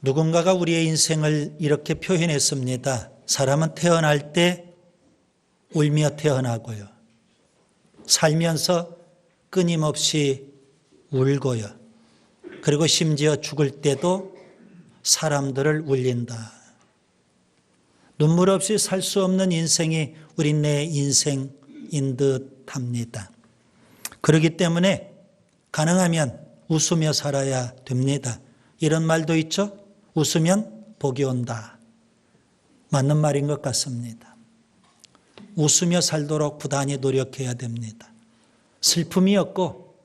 누군가가 우리의 인생을 이렇게 표현했습니다. 사람은 태어날 때 울며 태어나고요. 살면서 끊임없이 울고요. 그리고 심지어 죽을 때도 사람들을 울린다. 눈물 없이 살 수 없는 인생이 우리네 인생인 듯 합니다. 그렇기 때문에 가능하면 웃으며 살아야 됩니다. 이런 말도 있죠. 웃으면 복이 온다. 맞는 말인 것 같습니다. 웃으며 살도록 부단히 노력해야 됩니다. 슬픔이 없고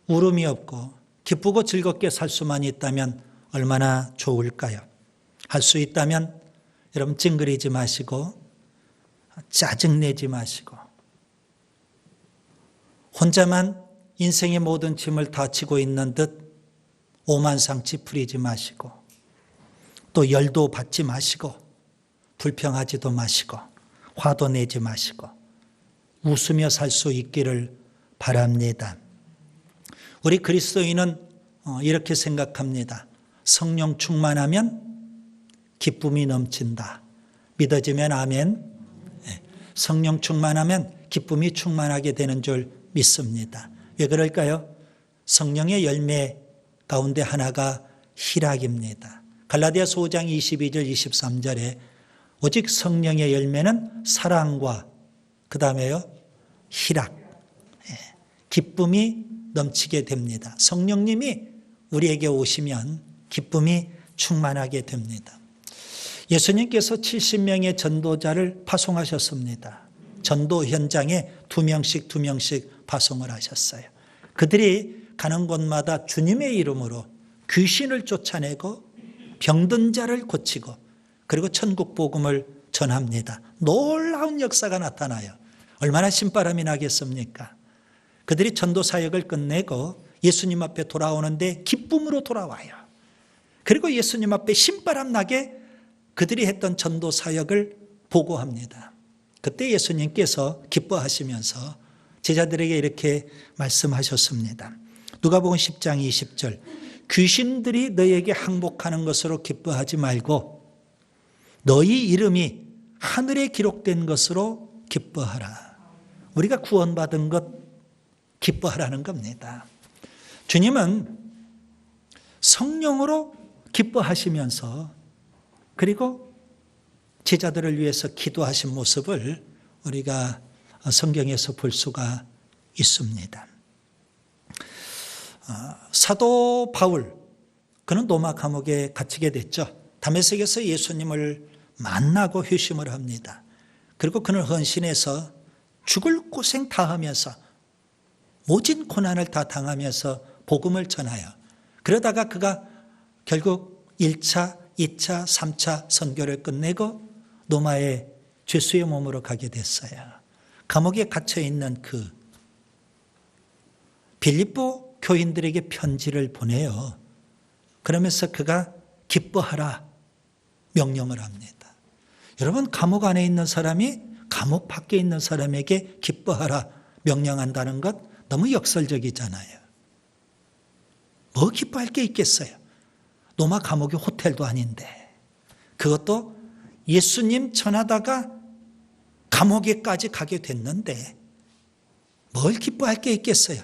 울음이 없고 기쁘고 즐겁게 살 수만 있다면 얼마나 좋을까요? 할 수 있다면 여러분 찡그리지 마시고 짜증내지 마시고 혼자만 인생의 모든 짐을 다 지고 있는 듯 오만상치 부리지 마시고 또 열도 받지 마시고 불평하지도 마시고 화도 내지 마시고 웃으며 살 수 있기를 바랍니다. 우리 그리스도인은 이렇게 생각합니다. 성령 충만하면 기쁨이 넘친다. 믿어지면 아멘. 성령 충만하면 기쁨이 충만하게 되는 줄 믿습니다. 왜 그럴까요? 성령의 열매 가운데 하나가 희락입니다. 갈라디아서 5장 22절 23절에 오직 성령의 열매는 사랑과 그 다음에요 희락, 기쁨이 넘치게 됩니다. 성령님이 우리에게 오시면 기쁨이 충만하게 됩니다. 예수님께서 70명의 전도자를 파송하셨습니다. 전도 현장에 2명씩 파송을 하셨어요. 그들이 가는 곳마다 주님의 이름으로 귀신을 쫓아내고 병든 자를 고치고 그리고 천국 복음을 전합니다. 놀라운 역사가 나타나요. 얼마나 신바람이 나겠습니까? 그들이 전도 사역을 끝내고 예수님 앞에 돌아오는데 기쁨으로 돌아와요. 그리고 예수님 앞에 신바람 나게 그들이 했던 전도 사역을 보고합니다. 그때 예수님께서 기뻐하시면서 제자들에게 이렇게 말씀하셨습니다. 누가복음 10장 20절 귀신들이 너희에게 항복하는 것으로 기뻐하지 말고 너희 이름이 하늘에 기록된 것으로 기뻐하라. 우리가 구원받은 것 기뻐하라는 겁니다. 주님은 성령으로 기뻐하시면서 그리고 제자들을 위해서 기도하신 모습을 우리가 성경에서 볼 수가 있습니다. 사도 바울, 그는 로마 감옥에 갇히게 됐죠. 다메섹에서 예수님을 만나고 회심을 합니다. 그리고 그는 헌신해서 죽을 고생 다 하면서 모진 고난을 다 당하면서 복음을 전하여 그러다가 그가 결국 1차, 2차, 3차 선교를 끝내고 로마의 죄수의 몸으로 가게 됐어요. 감옥에 갇혀있는 그 빌립보 교인들에게 편지를 보내요. 그러면서 그가 기뻐하라 명령을 합니다. 여러분 감옥 안에 있는 사람이 감옥 밖에 있는 사람에게 기뻐하라 명령한다는 것 너무 역설적이잖아요. 뭐 기뻐할 게 있겠어요? 로마 감옥이 호텔도 아닌데 그것도 예수님 전하다가 감옥에까지 가게 됐는데 뭘 기뻐할 게 있겠어요?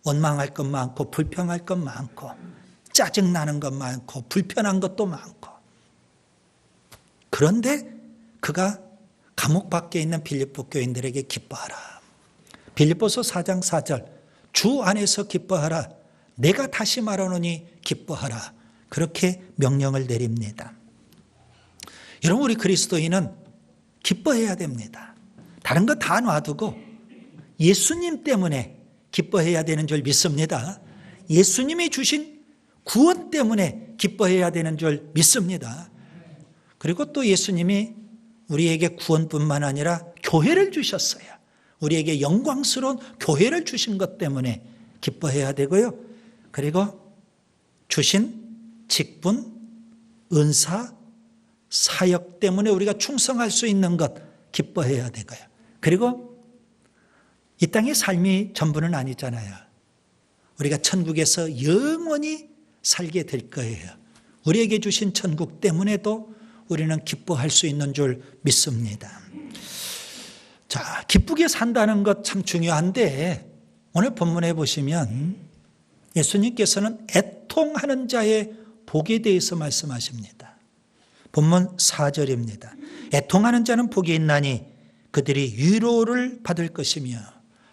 원망할 것 많고 불평할 것 많고 짜증나는 것 많고 불편한 것도 많고 그런데 그가 감옥 밖에 있는 빌립보 교인들에게 기뻐하라. 빌립보서 4장 4절 주 안에서 기뻐하라. 내가 다시 말하노니 기뻐하라. 그렇게 명령을 내립니다. 여러분 우리 그리스도인은 기뻐해야 됩니다. 다른 거 다 놔두고 예수님 때문에 기뻐해야 되는 줄 믿습니다. 예수님이 주신 구원 때문에 기뻐해야 되는 줄 믿습니다. 그리고 또 예수님이 우리에게 구원뿐만 아니라 교회를 주셨어요. 우리에게 영광스러운 교회를 주신 것 때문에 기뻐해야 되고요. 그리고 주신 직분, 은사, 사역 때문에 우리가 충성할 수 있는 것 기뻐해야 되고요. 그리고 이 땅의 삶이 전부는 아니잖아요. 우리가 천국에서 영원히 살게 될 거예요. 우리에게 주신 천국 때문에도 우리는 기뻐할 수 있는 줄 믿습니다. 자, 기쁘게 산다는 것 참 중요한데 오늘 본문에 보시면 예수님께서는 애통하는 자의 복에 대해서 말씀하십니다. 본문 4절입니다. 애통하는 자는 복이 있나니 그들이 위로를 받을 것이며,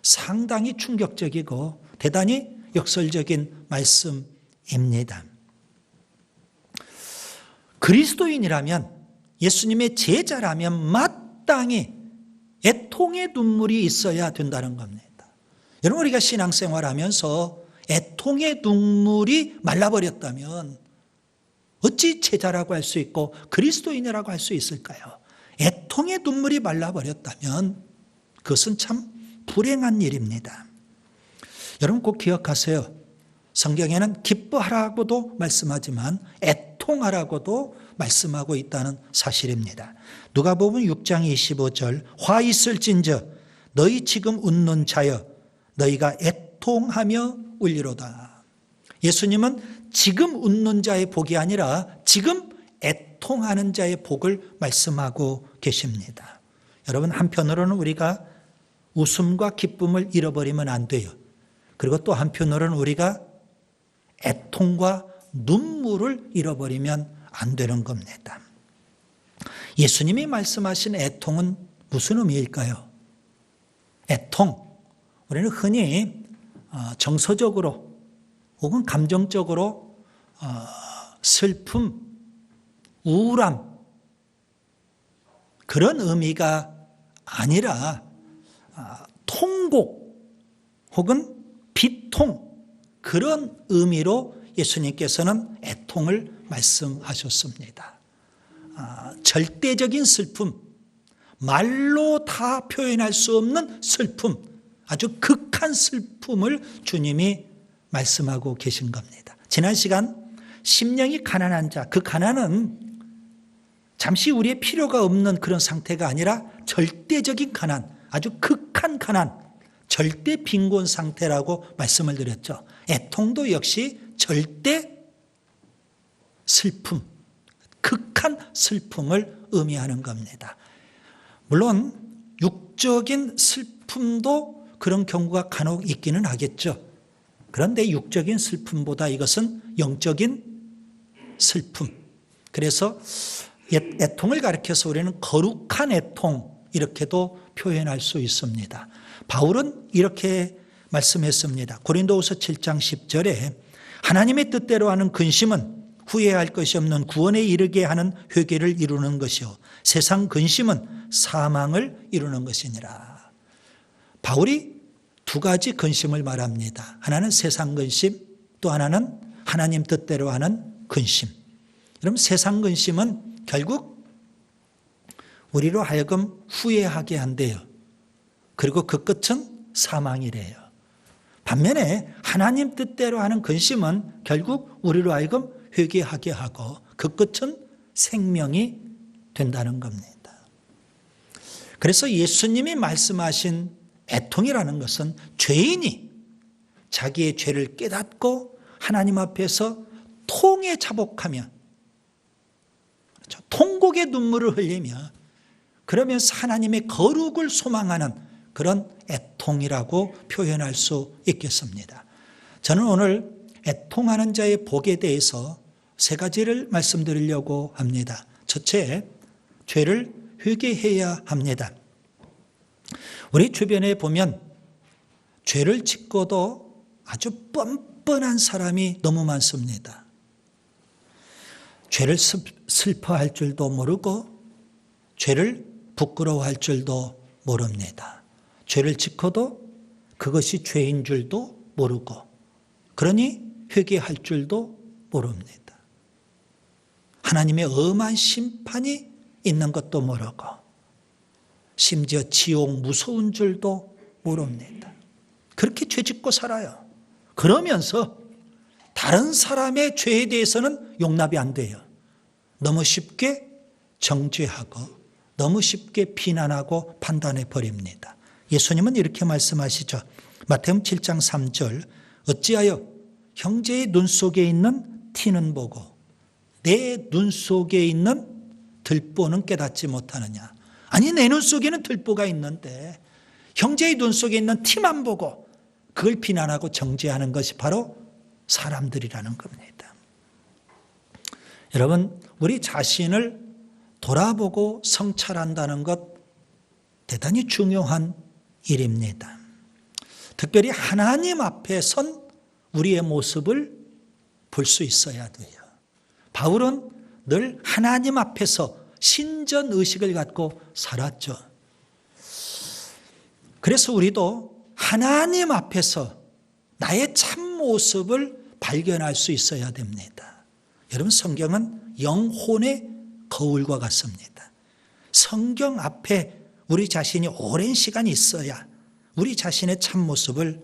상당히 충격적이고 대단히 역설적인 말씀입니다. 그리스도인이라면, 예수님의 제자라면 마땅히 애통의 눈물이 있어야 된다는 겁니다. 여러분, 우리가 신앙생활하면서 애통의 눈물이 말라버렸다면 어찌 제자라고 할 수 있고 그리스도인이라고 할 수 있을까요? 애통의 눈물이 말라버렸다면 그것은 참 불행한 일입니다. 여러분 꼭 기억하세요. 성경에는 기뻐하라고도 말씀하지만 애통하라고도 말씀하고 있다는 사실입니다. 누가복음 6장 25절, 화 있을진저 너희 지금 웃는 자여 너희가 애통하며 울리로다. 예수님은 지금 웃는 자의 복이 아니라 지금 애통하는 자의 복을 말씀하고 계십니다. 여러분, 한편으로는 우리가 웃음과 기쁨을 잃어버리면 안 돼요. 그리고 또 한편으로는 우리가 애통과 눈물을 잃어버리면 안 되는 겁니다. 예수님이 말씀하신 애통은 무슨 의미일까요? 애통, 우리는 흔히 정서적으로 혹은 감정적으로 슬픔, 우울함, 그런 의미가 아니라 통곡 혹은 비통, 그런 의미로 예수님께서는 애통을 말씀하셨습니다. 절대적인 슬픔, 말로 다 표현할 수 없는 슬픔, 아주 극한 슬픔을 주님이 말씀하고 계신 겁니다. 지난 시간 심령이 가난한 자, 그 가난은 잠시 우리의 필요가 없는 그런 상태가 아니라 절대적인 가난, 아주 극한 가난, 절대 빈곤 상태라고 말씀을 드렸죠. 애통도 역시 절대 슬픔, 극한 슬픔을 의미하는 겁니다. 물론 육적인 슬픔도 그런 경우가 간혹 있기는 하겠죠. 그런데 육적인 슬픔보다 이것은 영적인 슬픔. 그래서 애통을 가리켜서 우리는 거룩한 애통, 이렇게도 표현할 수 있습니다. 바울은 이렇게 말씀했습니다. 고린도후서 7장 10절에 하나님의 뜻대로 하는 근심은 후회할 것이 없는 구원에 이르게 하는 회개를 이루는 것이요 세상 근심은 사망을 이루는 것이니라. 바울이 두 가지 근심을 말합니다. 하나는 세상 근심, 또 하나는 하나님 뜻대로 하는 근심. 여러분, 세상 근심은 결국 우리로 하여금 후회하게 한대요. 그리고 그 끝은 사망이래요. 반면에 하나님 뜻대로 하는 근심은 결국 우리로 하여금 회개하게 하고 그 끝은 생명이 된다는 겁니다. 그래서 예수님이 말씀하신 애통이라는 것은 죄인이 자기의 죄를 깨닫고 하나님 앞에서 통에 자복하며, 그렇죠? 통곡의 눈물을 흘리며 그러면서 하나님의 거룩을 소망하는 그런 애통이라고 표현할 수 있겠습니다. 저는 오늘 애통하는 자의 복에 대해서 세 가지를 말씀드리려고 합니다. 첫째, 죄를 회개해야 합니다. 우리 주변에 보면 죄를 짓고도 아주 뻔뻔한 사람이 너무 많습니다. 죄를 슬퍼할 줄도 모르고 죄를 부끄러워할 줄도 모릅니다. 죄를 짓고도 그것이 죄인 줄도 모르고, 그러니 회개할 줄도 모릅니다. 하나님의 엄한 심판이 있는 것도 모르고 심지어 지옥 무서운 줄도 모릅니다. 그렇게 죄짓고 살아요. 그러면서 다른 사람의 죄에 대해서는 용납이 안 돼요. 너무 쉽게 정죄하고 너무 쉽게 비난하고 판단해 버립니다. 예수님은 이렇게 말씀하시죠. 마태복음 7장 3절, 어찌하여 형제의 눈 속에 있는 티는 보고 내 눈 속에 있는 들보는 깨닫지 못하느냐. 아니, 내 눈 속에는 들보가 있는데 형제의 눈 속에 있는 티만 보고 그걸 비난하고 정죄하는 것이 바로 사람들이라는 겁니다. 여러분, 우리 자신을 돌아보고 성찰한다는 것 대단히 중요한 일입니다. 특별히 하나님 앞에 선 우리의 모습을 볼 수 있어야 돼요. 바울은 늘 하나님 앞에서 신전 의식을 갖고 살았죠. 그래서 우리도 하나님 앞에서 나의 참 모습을 발견할 수 있어야 됩니다. 여러분, 성경은 영혼의 거울과 같습니다. 성경 앞에 우리 자신이 오랜 시간이 있어야 우리 자신의 참 모습을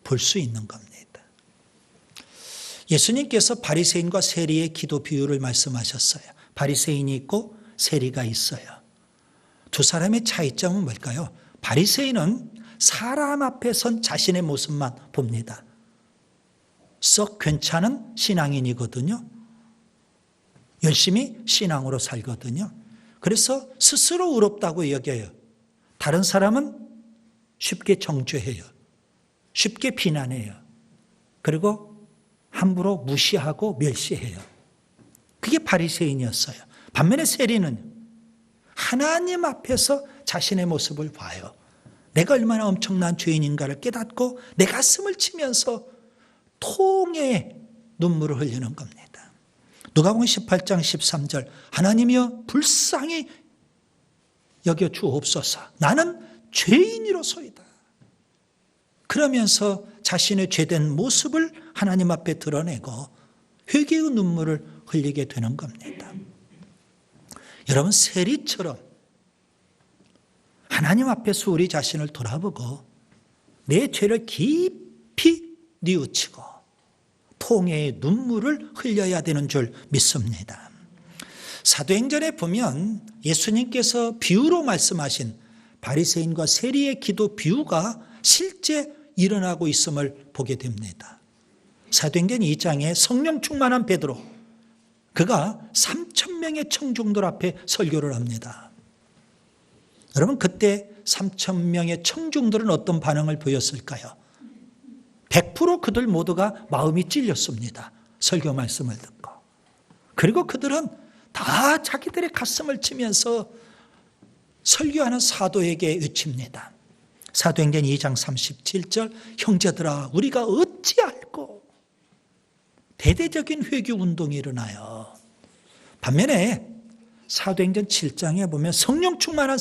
볼 수 있는 겁니다. 예수님께서 바리새인과 세리의 기도 비유를 말씀하셨어요. 바리새인이 있고 세리가 있어요. 두 사람의 차이점은 뭘까요? 바리새인은 사람 앞에 선 자신의 모습만 봅니다. 썩 괜찮은 신앙인이거든요. 열심히 신앙으로 살거든요. 그래서 스스로 의롭다고 여겨요. 다른 사람은 쉽게 정죄해요. 쉽게 비난해요. 그리고 함부로 무시하고 멸시해요. 그게 바리새인이었어요. 반면에 세리는 하나님 앞에서 자신의 모습을 봐요. 내가 얼마나 엄청난 죄인인가를 깨닫고 내 가슴을 치면서 통의 눈물을 흘리는 겁니다. 누가복음 18장 13절 하나님이여 불쌍히 여겨 주옵소서. 나는 죄인이로소이다. 그러면서 자신의 죄된 모습을 하나님 앞에 드러내고 회개의 눈물을 흘리게 되는 겁니다. 여러분, 세리처럼 하나님 앞에서 우리 자신을 돌아보고 내 죄를 깊이 뉘우치고 통회의 눈물을 흘려야 되는 줄 믿습니다. 사도행전에 보면 예수님께서 비유로 말씀하신 바리새인과 세리의 기도 비유가 실제 일어나고 있음을 보게 됩니다. 사도행전 2장에 성령 충만한 베드로, 그가 3,000명의 청중들 앞에 설교를 합니다. 여러분, 그때 3,000명의 청중들은 어떤 반응을 보였을까요? 100% 그들 모두가 마음이 찔렸습니다. 설교 말씀을 듣고. 그리고 그들은 다 자기들의 가슴을 치면서 설교하는 사도에게 외칩니다. 사도행전 2장 37절 형제들아 우리가 어찌할꼬. 대대적인 회개 운동이 일어나요. 반면에 사도행전 7장에 보면 성령 충만한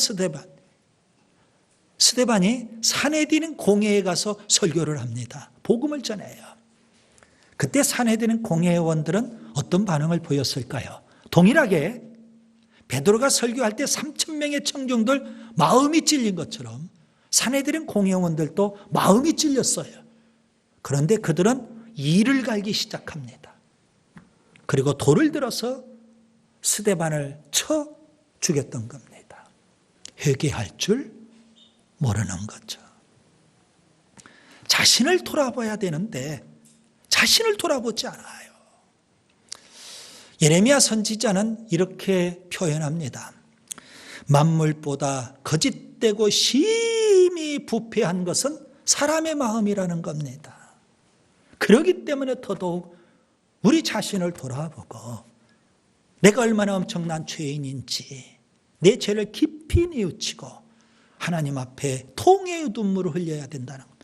스데반이 사내디는 공회에 가서 설교를 합니다. 복음을 전해요. 그때 사내디는 공회원들은 어떤 반응을 보였을까요? 동일하게 베드로가 설교할 때 3,000명의 청중들 마음이 찔린 것처럼 사내들은 공회원들도 마음이 찔렸어요. 그런데 그들은 이를 갈기 시작합니다. 그리고 돌을 들어서 스데반을 쳐 죽였던 겁니다. 회개할 줄 모르는 거죠. 자신을 돌아봐야 되는데 자신을 돌아보지 않아요. 예레미야 선지자는 이렇게 표현합니다. 만물보다 거짓되고 심히 부패한 것은 사람의 마음이라는 겁니다. 그렇기 때문에 더더욱 우리 자신을 돌아보고 내가 얼마나 엄청난 죄인인지 내 죄를 깊이 뉘우치고 하나님 앞에 통회의 눈물을 흘려야 된다는 것.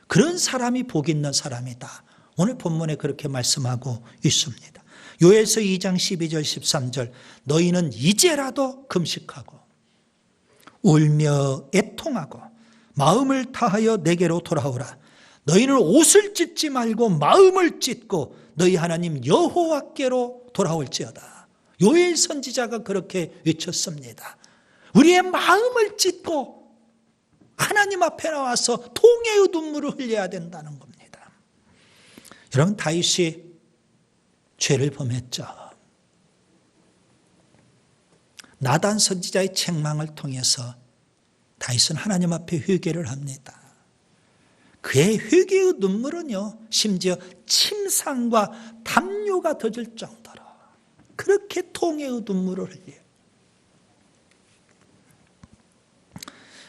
그런 사람이 복 있는 사람이다. 오늘 본문에 그렇게 말씀하고 있습니다. 요엘서 2장 12절 13절 너희는 이제라도 금식하고 울며 애통하고 마음을 다하여 내게로 돌아오라. 너희는 옷을 찢지 말고 마음을 찢고 너희 하나님 여호와께로 돌아올지어다. 요엘 선지자가 그렇게 외쳤습니다. 우리의 마음을 찢고 하나님 앞에 나와서 통회의 눈물을 흘려야 된다는 겁니다. 여러분, 다윗이 죄를 범했죠. 나단 선지자의 책망을 통해서 다윗은 하나님 앞에 회개를 합니다. 그의 회개의 눈물은요, 심지어 침상과 담요가 젖을 정도로 그렇게 통해의 눈물을 흘려요.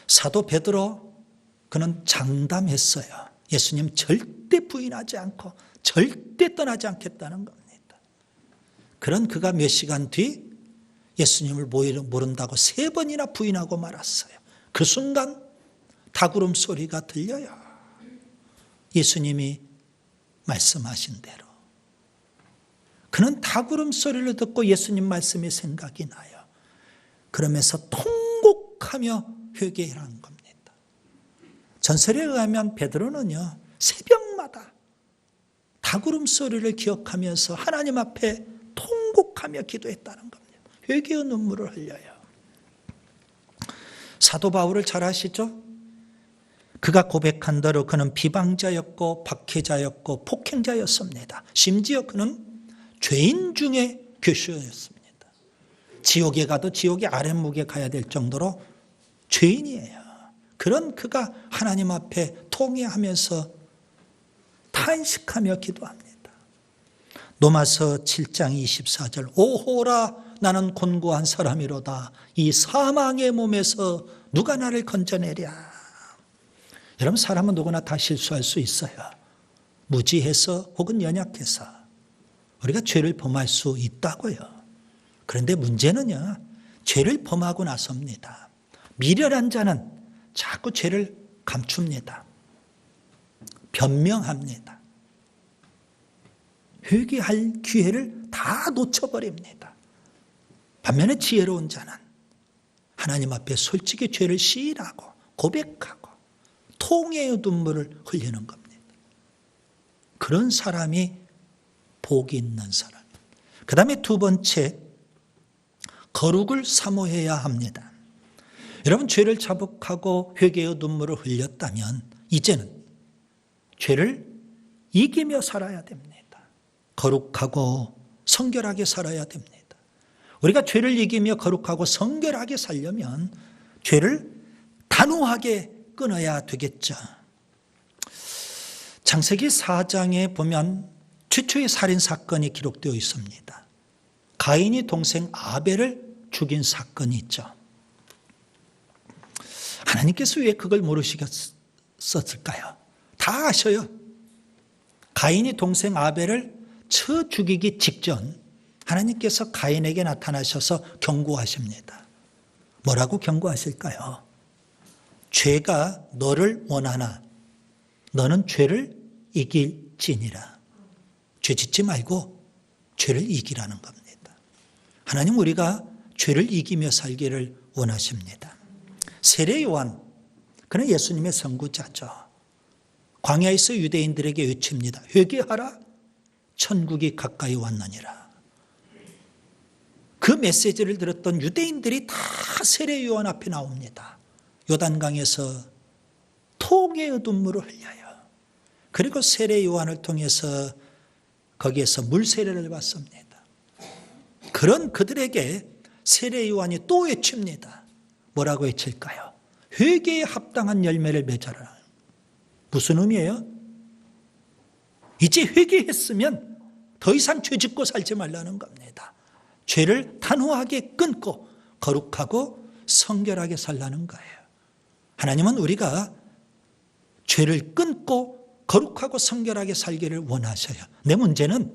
사도 베드로 그는 장담했어요. 예수님 절대 부인하지 않고 절대 떠나지 않겠다는 겁니다. 그런 그가 몇 시간 뒤 예수님을 모른다고 3번이나 부인하고 말았어요. 그 순간 닭울음 소리가 들려요. 예수님이 말씀하신 대로. 그는 닭울음 소리를 듣고 예수님 말씀이 생각이 나요. 그러면서 통곡하며 회개하는 겁니다. 전설에 의하면 베드로는요, 새벽마다 닭울음 소리를 기억하면서 하나님 앞에 통곡하며 기도했다는 겁니다. 회개의 눈물을 흘려요. 사도 바울을 잘 아시죠? 그가 고백한 대로 그는 비방자였고 박해자였고 폭행자였습니다. 심지어 그는 죄인 중에 괴수였습니다. 지옥에 가도 지옥의 아랫목에 가야 될 정도로 죄인이에요. 그런 그가 하나님 앞에 통회하면서 탄식하며 기도합니다. 로마서 7장 24절 오호라 나는 곤고한 사람이로다. 이 사망의 몸에서 누가 나를 건져내랴. 여러분 사람은 누구나 다 실수할 수 있어요. 무지해서 혹은 연약해서 우리가 죄를 범할 수 있다고요. 그런데 문제는요, 죄를 범하고 나섭니다. 미련한 자는 자꾸 죄를 감춥니다. 변명합니다. 회개할 기회를 다 놓쳐버립니다. 반면에 지혜로운 자는 하나님 앞에 솔직히 죄를 시인하고 고백하고 통회의 눈물을 흘리는 겁니다. 그런 사람이 복이 있는 사람. 그 다음에 두 번째, 거룩을 사모해야 합니다. 여러분 죄를 자복하고 회개의 눈물을 흘렸다면 이제는 죄를 이기며 살아야 됩니다. 거룩하고 성결하게 살아야 됩니다. 우리가 죄를 이기며 거룩하고 성결하게 살려면 죄를 단호하게 끊어야 되겠죠. 창세기 4장에 보면 최초의 살인사건이 기록되어 있습니다. 가인이 동생 아벨을 죽인 사건이 있죠. 하나님께서 왜 그걸 모르시겠었을까요? 다 아셔요. 가인이 동생 아벨을 쳐 죽이기 직전 하나님께서 가인에게 나타나셔서 경고하십니다. 뭐라고 경고하실까요? 죄가 너를 원하나 너는 죄를 이길지니라. 죄 짓지 말고 죄를 이기라는 겁니다. 하나님 우리가 죄를 이기며 살기를 원하십니다. 세례 요한, 그는 예수님의 선구자죠. 광야에서 유대인들에게 외칩니다. 회개하라, 천국이 가까이 왔느니라. 그 메시지를 들었던 유대인들이 다 세례 요한 앞에 나옵니다. 요단강에서 통회의 눈물을 흘려요. 그리고 세례 요한을 통해서 거기에서 물세례를 받습니다. 그런 그들에게 세례 요한이 또 외칩니다. 뭐라고 외칠까요? 회개에 합당한 열매를 맺어라. 무슨 의미예요? 이제 회개했으면 더 이상 죄 짓고 살지 말라는 겁니다. 죄를 단호하게 끊고 거룩하고 성결하게 살라는 거예요. 하나님은 우리가 죄를 끊고 거룩하고 성결하게 살기를 원하셔요. 내 문제는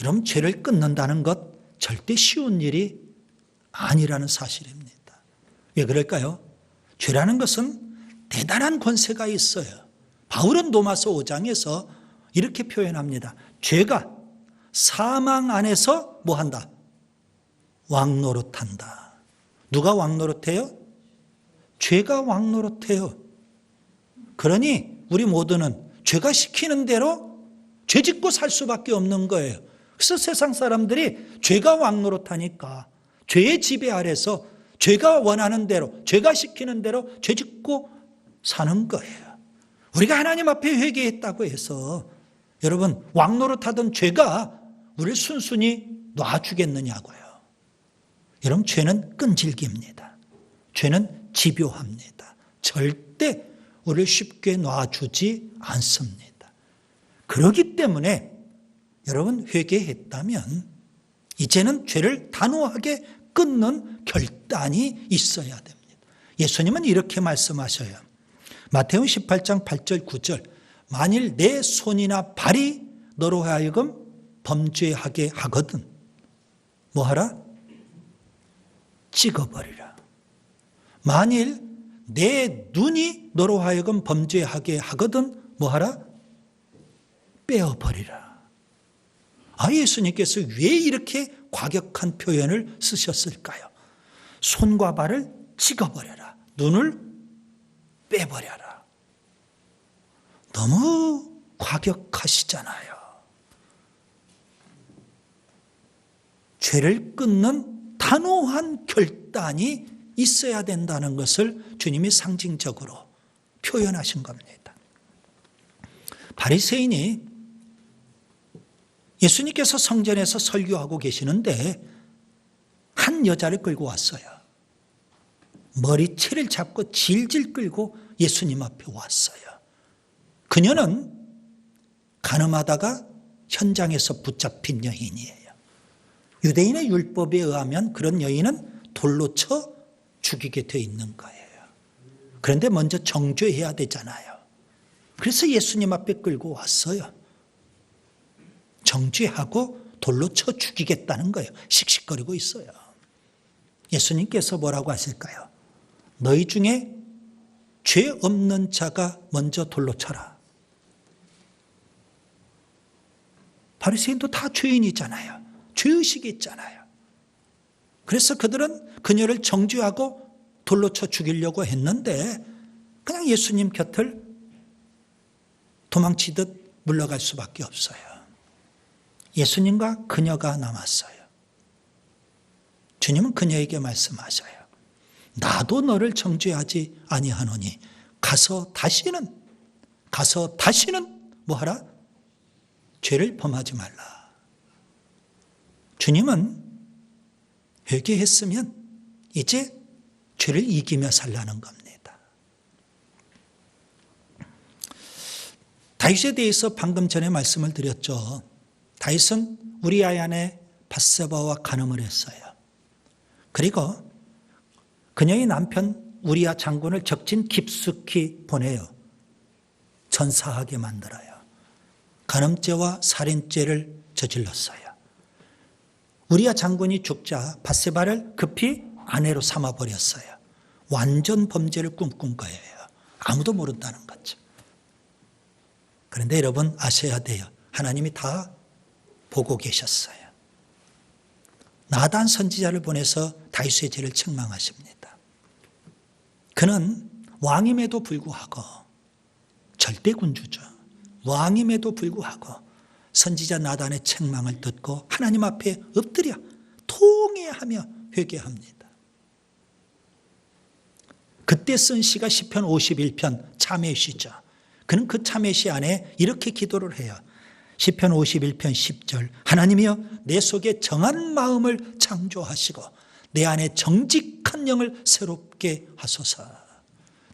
여러분 죄를 끊는다는 것 절대 쉬운 일이 아니라는 사실입니다. 왜 그럴까요? 죄라는 것은 대단한 권세가 있어요. 바울은 로마서 5장에서 이렇게 표현합니다. 죄가 사망 안에서 뭐한다? 왕노릇한다. 누가 왕노릇해요? 죄가 왕노릇해요. 그러니 우리 모두는 죄가 시키는 대로 죄 짓고 살 수밖에 없는 거예요. 그래서 세상 사람들이 죄가 왕노릇하니까 죄의 지배 아래서 죄가 원하는 대로, 죄가 시키는 대로 죄 짓고 사는 거예요. 우리가 하나님 앞에 회개했다고 해서 여러분 왕노릇하던 죄가 우리를 순순히 놔주겠느냐고요. 여러분 죄는 끈질깁니다. 죄는 집요합니다. 절대 우리를 쉽게 놔주지 않습니다. 그렇기 때문에 여러분 회개했다면 이제는 죄를 단호하게 끊는 결단이 있어야 됩니다. 예수님은 이렇게 말씀하셔요. 마태복음 18장 8절 9절 만일 내 손이나 발이 너로 하여금 범죄하게 하거든 뭐하라? 찍어버리라. 만일 내 눈이 너로 하여금 범죄하게 하거든 뭐하라? 빼어버리라. 예수님께서 왜 이렇게 과격한 표현을 쓰셨을까요? 손과 발을 찍어버려라. 눈을 빼버려라. 너무 과격하시잖아요. 죄를 끊는 단호한 결단이 있어야 된다는 것을 주님이 상징적으로 표현하신 겁니다. 바리새인이 예수님께서 성전에서 설교하고 계시는데 한 여자를 끌고 왔어요. 머리채를 잡고 질질 끌고 예수님 앞에 왔어요. 그녀는 간음하다가 현장에서 붙잡힌 여인이에요. 유대인의 율법에 의하면 그런 여인은 돌로 쳐 죽이게 되어 있는 거예요. 그런데 먼저 정죄해야 되잖아요. 그래서 예수님 앞에 끌고 왔어요. 정죄하고 돌로 쳐 죽이겠다는 거예요. 씩씩거리고 있어요. 예수님께서 뭐라고 하실까요? 너희 중에 죄 없는 자가 먼저 돌로 쳐라. 바리새인도 다 죄인이잖아요. 죄의식이 있잖아요. 그래서 그들은 그녀를 정죄하고 돌로 쳐 죽이려고 했는데 그냥 예수님 곁을 도망치듯 물러갈 수밖에 없어요. 예수님과 그녀가 남았어요. 주님은 그녀에게 말씀하셔요. 나도 너를 정죄하지 아니하노니 가서 다시는 뭐하라? 죄를 범하지 말라. 주님은 회개했으면 이제 죄를 이기며 살라는 겁니다. 다윗에 대해서 방금 전에 말씀을 드렸죠. 다윗은 우리아의 아내 밧세바와 간음을 했어요. 그리고 그녀의 남편 우리아 장군을 적진 깊숙이 보내요. 전사하게 만들어요. 간음죄와 살인죄를 저질렀어요. 우리아 장군이 죽자 밧세바를 급히 아내로 삼아버렸어요. 완전 범죄를 꿈꾼 거예요. 아무도 모른다는 거죠. 그런데 여러분 아셔야 돼요. 하나님이 다 보고 계셨어요. 나단 선지자를 보내서 다윗의 죄를 책망하십니다. 그는 왕임에도 불구하고 절대 군주죠. 왕임에도 불구하고 선지자 나단의 책망을 듣고 하나님 앞에 엎드려 통회하며 회개합니다. 그때 쓴 시가 시편 51편 참회시죠. 그는 그 참회시 안에 이렇게 기도를 해요. 시편 51편 10절 하나님이여 내 속에 정한 마음을 창조하시고 내 안에 정직한 영을 새롭게 하소서.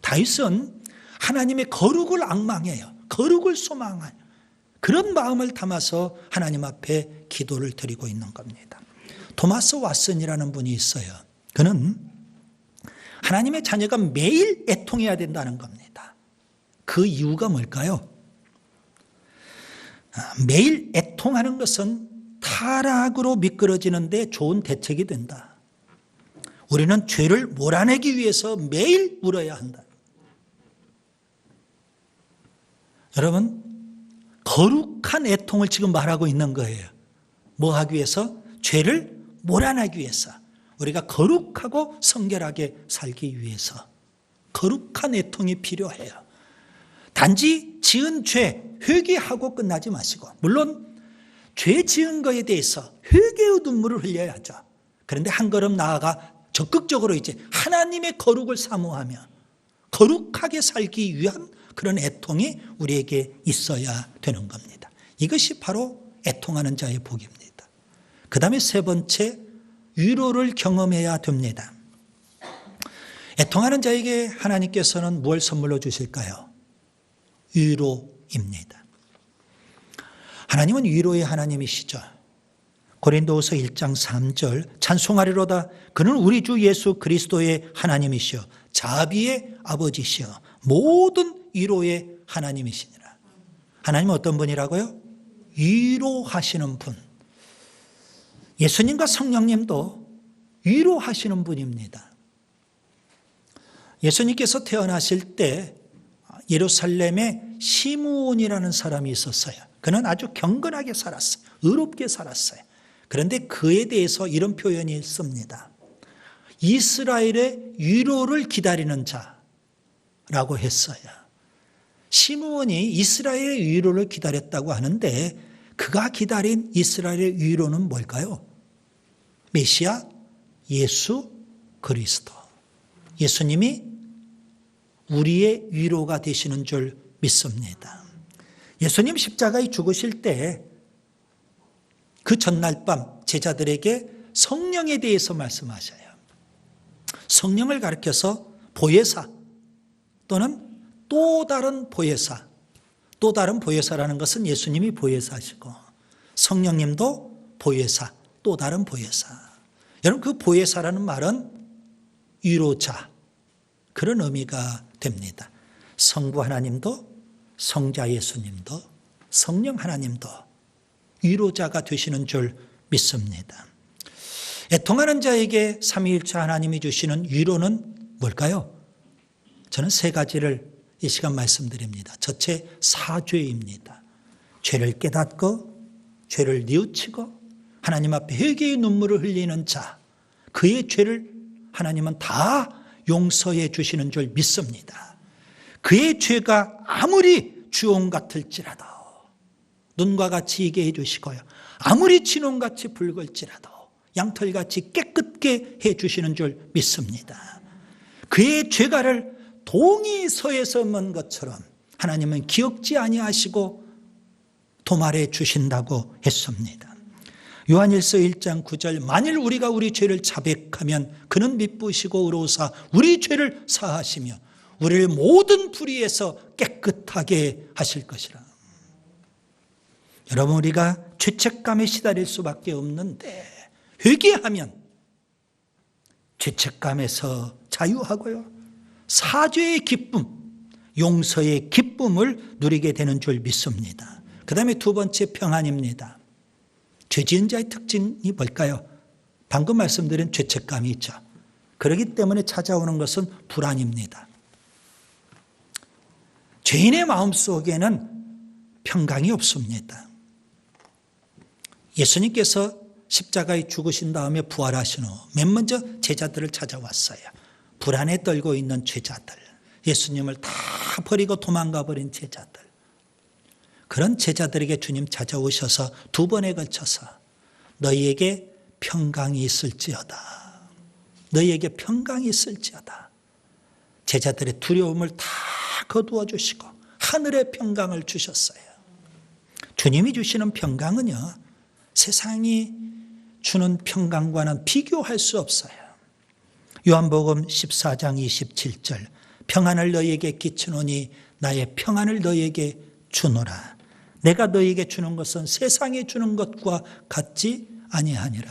다윗은 하나님의 거룩을 앙망해요. 거룩을 소망해요. 그런 마음을 담아서 하나님 앞에 기도를 드리고 있는 겁니다. 토마스 왓슨이라는 분이 있어요. 그는 하나님의 자녀가 매일 애통해야 된다는 겁니다. 그 이유가 뭘까요? 매일 애통하는 것은 타락으로 미끄러지는데 좋은 대책이 된다. 우리는 죄를 몰아내기 위해서 매일 울어야 한다. 여러분, 거룩한 애통을 지금 말하고 있는 거예요. 뭐 하기 위해서? 죄를 몰아내기 위해서. 우리가 거룩하고 성결하게 살기 위해서 거룩한 애통이 필요해요. 단지 지은 죄 회개하고 끝나지 마시고, 물론 죄 지은 거에 대해서 회개의 눈물을 흘려야죠. 그런데 한 걸음 나아가 적극적으로 이제 하나님의 거룩을 사모하며 거룩하게 살기 위한 그런 애통이 우리에게 있어야 되는 겁니다. 이것이 바로 애통하는 자의 복입니다. 그 다음에 세 번째, 위로를 경험해야 됩니다. 애통하는 자에게 하나님께서는 무엇을 선물로 주실까요? 위로입니다. 하나님은 위로의 하나님이시죠. 고린도후서 1장 3절 찬송하리로다. 그는 우리 주 예수 그리스도의 하나님이시여 자비의 아버지시여 모든 위로의 하나님이시니라. 하나님은 어떤 분이라고요? 위로하시는 분. 예수님과 성령님도 위로하시는 분입니다. 예수님께서 태어나실 때 예루살렘에 시므온이라는 사람이 있었어요. 그는 아주 경건하게 살았어요. 의롭게 살았어요. 그런데 그에 대해서 이런 표현이 씁니다. 이스라엘의 위로를 기다리는 자라고 했어요. 시므온이 이스라엘의 위로를 기다렸다고 하는데 그가 기다린 이스라엘의 위로는 뭘까요? 메시아 예수 그리스도. 예수님이 우리의 위로가 되시는 줄 믿습니다. 예수님 십자가에 죽으실 때 그 전날 밤 제자들에게 성령에 대해서 말씀하셔요. 성령을 가리켜서 보혜사 또는 또 다른 보혜사. 또 다른 보혜사라는 것은 예수님이 보혜사시고 성령님도 보혜사, 또 다른 보혜사. 여러분 그 보혜사라는 말은 위로자 그런 의미가 됩니다. 성부 하나님도 성자 예수님도 성령 하나님도 위로자가 되시는 줄 믿습니다. 애통하는 자에게 삼위일체 하나님이 주시는 위로는 뭘까요? 저는 세 가지를 이 시간 말씀드립니다. 첫째 사죄입니다. 죄를 깨닫고 죄를 뉘우치고 하나님 앞에 회개의 눈물을 흘리는 자, 그의 죄를 하나님은 다 용서해 주시는 줄 믿습니다. 그의 죄가 아무리 주홍 같을지라도 눈과 같이 이게 해주시고요. 아무리 진홍같이 붉을지라도 양털같이 깨끗게 해주시는 줄 믿습니다. 그의 죄가를 동이 서에서 먼 것처럼 하나님은 기억지 아니하시고 도말해 주신다고 했습니다. 요한일서 1장 9절 만일 우리가 우리 죄를 자백하면 그는 미쁘시고 의로우사 우리 죄를 사하시며 우리를 모든 불의에서 깨끗하게 하실 것이라. 여러분 우리가 죄책감에 시달릴 수밖에 없는데 회개하면 죄책감에서 자유하고요. 사죄의 기쁨, 용서의 기쁨을 누리게 되는 줄 믿습니다. 그 다음에 두 번째 평안입니다. 죄 지은 자의 특징이 뭘까요? 방금 말씀드린 죄책감이 있죠. 그렇기 때문에 찾아오는 것은 불안입니다. 죄인의 마음속에는 평강이 없습니다. 예수님께서 십자가에 죽으신 다음에 부활하신 후 맨 먼저 제자들을 찾아왔어요. 불안에 떨고 있는 제자들, 예수님을 다 버리고 도망가 버린 제자들, 그런 제자들에게 주님 찾아오셔서 두 번에 걸쳐서 너희에게 평강이 있을지어다. 너희에게 평강이 있을지어다. 제자들의 두려움을 다 거두어 주시고 하늘의 평강을 주셨어요. 주님이 주시는 평강은요, 세상이 주는 평강과는 비교할 수 없어요. 요한복음 14장 27절 평안을 너희에게 끼치노니 나의 평안을 너희에게 주노라. 내가 너희에게 주는 것은 세상에 주는 것과 같지 아니하니라.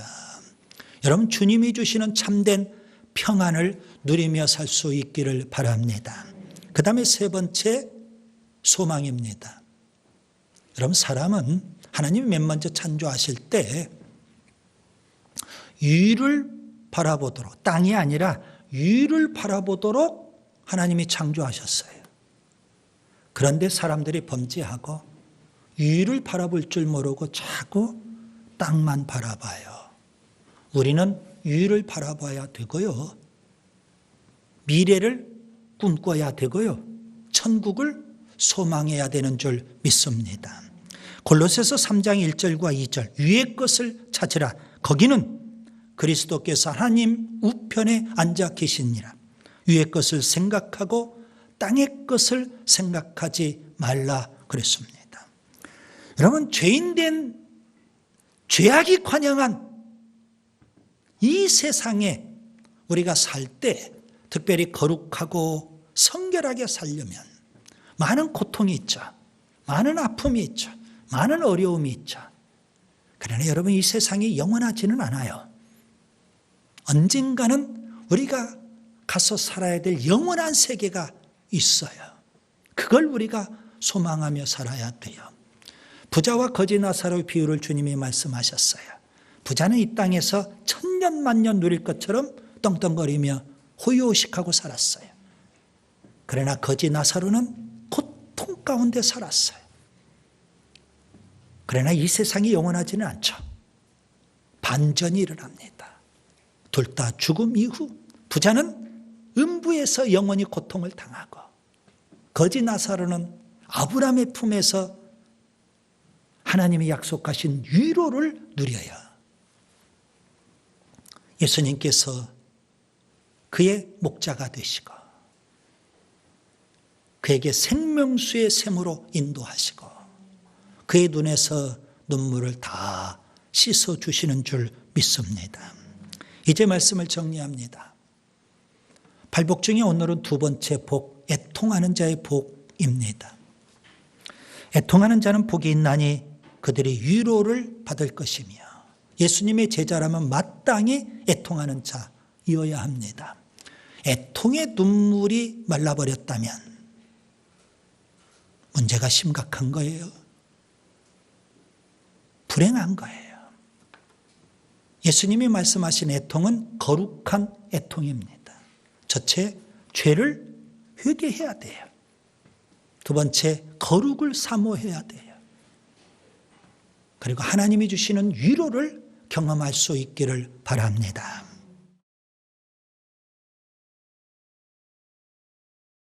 여러분 주님이 주시는 참된 평안을 누리며 살 수 있기를 바랍니다. 그 다음에 세 번째 소망입니다. 여러분 사람은 하나님이 맨 먼저 창조하실 때 위를 바라보도록, 땅이 아니라 위를 바라보도록 하나님이 창조하셨어요. 그런데 사람들이 범죄하고 위를 바라볼 줄 모르고 자꾸 땅만 바라봐요. 우리는 위를 바라봐야 되고요. 미래를 꿈꿔야 되고요. 천국을 소망해야 되는 줄 믿습니다. 골로새서 3장 1절과 2절 위의 것을 찾으라. 거기는 그리스도께서 하나님 우편에 앉아 계시니라. 위의 것을 생각하고 땅의 것을 생각하지 말라 그랬습니다. 여러분 죄인된 죄악이 관영한 이 세상에 우리가 살 때 특별히 거룩하고 성결하게 살려면 많은 고통이 있죠. 많은 아픔이 있죠. 많은 어려움이 있죠. 그러나 여러분, 이 세상이 영원하지는 않아요. 언젠가는 우리가 가서 살아야 될 영원한 세계가 있어요. 그걸 우리가 소망하며 살아야 돼요. 부자와 거지 나사로의 비유를 주님이 말씀하셨어요. 부자는 이 땅에서 천년 만년 누릴 것처럼 떵떵거리며 호요식하고 살았어요. 그러나 거지 나사로는 고통 가운데 살았어요. 그러나 이 세상이 영원하지는 않죠. 반전이 일어납니다. 둘 다 죽음 이후 부자는 음부에서 영원히 고통을 당하고, 거지 나사로는 아브라함의 품에서 하나님이 약속하신 위로를 누려요. 예수님께서 그의 목자가 되시고 그에게 생명수의 샘으로 인도하시고 그의 눈에서 눈물을 다 씻어주시는 줄 믿습니다. 이제 말씀을 정리합니다. 팔복 중에 오늘은 두 번째 복, 애통하는 자의 복입니다. 애통하는 자는 복이 있나니 그들이 위로를 받을 것이며, 예수님의 제자라면 마땅히 애통하는 자이어야 합니다. 애통의 눈물이 말라버렸다면 문제가 심각한 거예요. 불행한 거예요. 예수님이 말씀하신 애통은 거룩한 애통입니다. 첫째, 죄를 회개해야 돼요. 두 번째, 거룩을 사모해야 돼요. 그리고 하나님이 주시는 위로를 경험할 수 있기를 바랍니다.